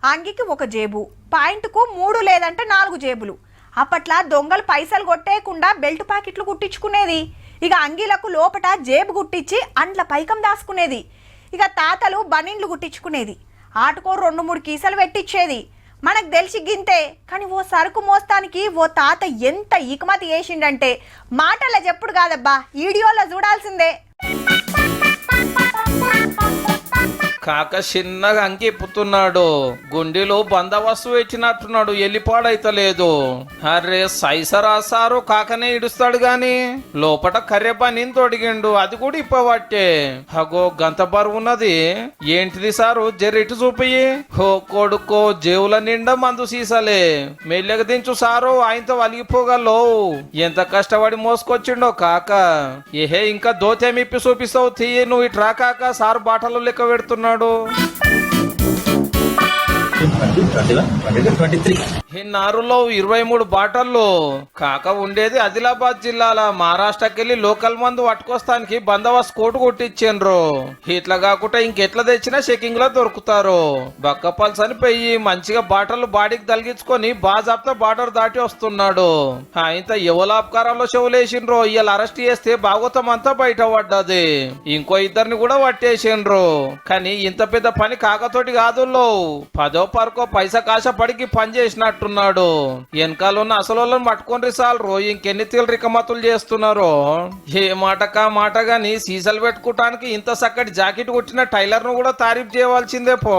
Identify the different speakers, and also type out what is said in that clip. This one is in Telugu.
Speaker 1: అంగికి ఒక జేబు, పాయింట్కు 3 లేదంటే 4 జేబులు. అప్పట్లా దొంగలు పైసలు కొట్టేయకుండా బెల్ట్ ప్యాకెట్లు కుట్టించుకునేది. ఇక అంగీలకు లోపట జేబు కుట్టించి అండ్ల పైకం దాసుకునేది. ఇక తాతలు బనీన్లు కుట్టించుకునేది. ఆటకో 2-3 కీసలు పెట్టించేది. మనకు తెలిసి గింతే, కానీ ఓ సరుకు మోస్తానికి ఓ తాత ఎంత ఇకమతి చేసిండంటే మాటల చెప్పుడు కాదబ్బా, వీడియోలో చూడాల్సిందే.
Speaker 2: కాక చిన్నగా అంకిప్పుతున్నాడు, గుండెలో బందవస్తు ఇచ్చినట్టున్నాడు, ఎల్లిపాడైతలేదు. అరే సైసరా సారు కాకనే ఇడుస్తాడు గాని లోపట కర్రె పని తొడిగిండు, అది కూడా ఇప్పబట్టే. అగో గంత బరువున్నది ఏంటిది సారు, జర్రిటు చూపియి. హో కొడుకో, జేవుల నిండా మందు సీసాలే, మెల్లెగ దించు సారు, ఆయనతో వలిగిపోగలో. ఎంత కష్టపడి మోసుకొచ్చిండో కాక. ఏహే ఇంకా దోతేమిప్పి చూపిస్తావు తీయి, నువ్వు ఇట్రా కాక, సారు బాటలు లెక్క పెడుతున్నాడు. నారులో 23 బాటల్లో కాక ఉండేది ఆదిలాబాద్ జిల్లాల. మహారాష్ట్రకెళ్ళి లోకల్ మందు పట్టుకొస్తానికి బందోబస్తు కోటు కొట్టించారు. ఇట్లా కాకుండా ఇంకెట్లా తెచ్చినా చెకింగ్ లో దొరుకుతారు. బక్క పల్సని పోయి మంచిగా బాటలు బాడీకి తలిగించుకొని బాజాబ్తా బార్డర్ దాటి వస్తున్నాడు. ఇంత ఎవలాపకారాల్లో చెవులేసిండ్రో, ఇవాళ అరెస్ట్ చేస్తే భాగవతం అంతా బయట పడ్డది. ఇంకో ఇద్దరిని కూడా పట్టేసిండ్రు. కానీ ఇంత పెద్ద పని కాకతోటి కాదుల్లో, 10వ పరకో పైసా కాశ పడికి పని చేసినట్టున్నాడు. వెనకాల ఉన్న అసలు పట్టుకొని సాలరు, ఇంకెన్ని తీలు రికమతులు చేస్తున్నారు. ఏ మాటకా మాట గాని సీసాలు పెట్టుకోవటానికి ఇంత చక్కటి జాకెట్ కుట్టిన టైలర్ ను కూడా తారీఫ్ చేయవలసిందే పో.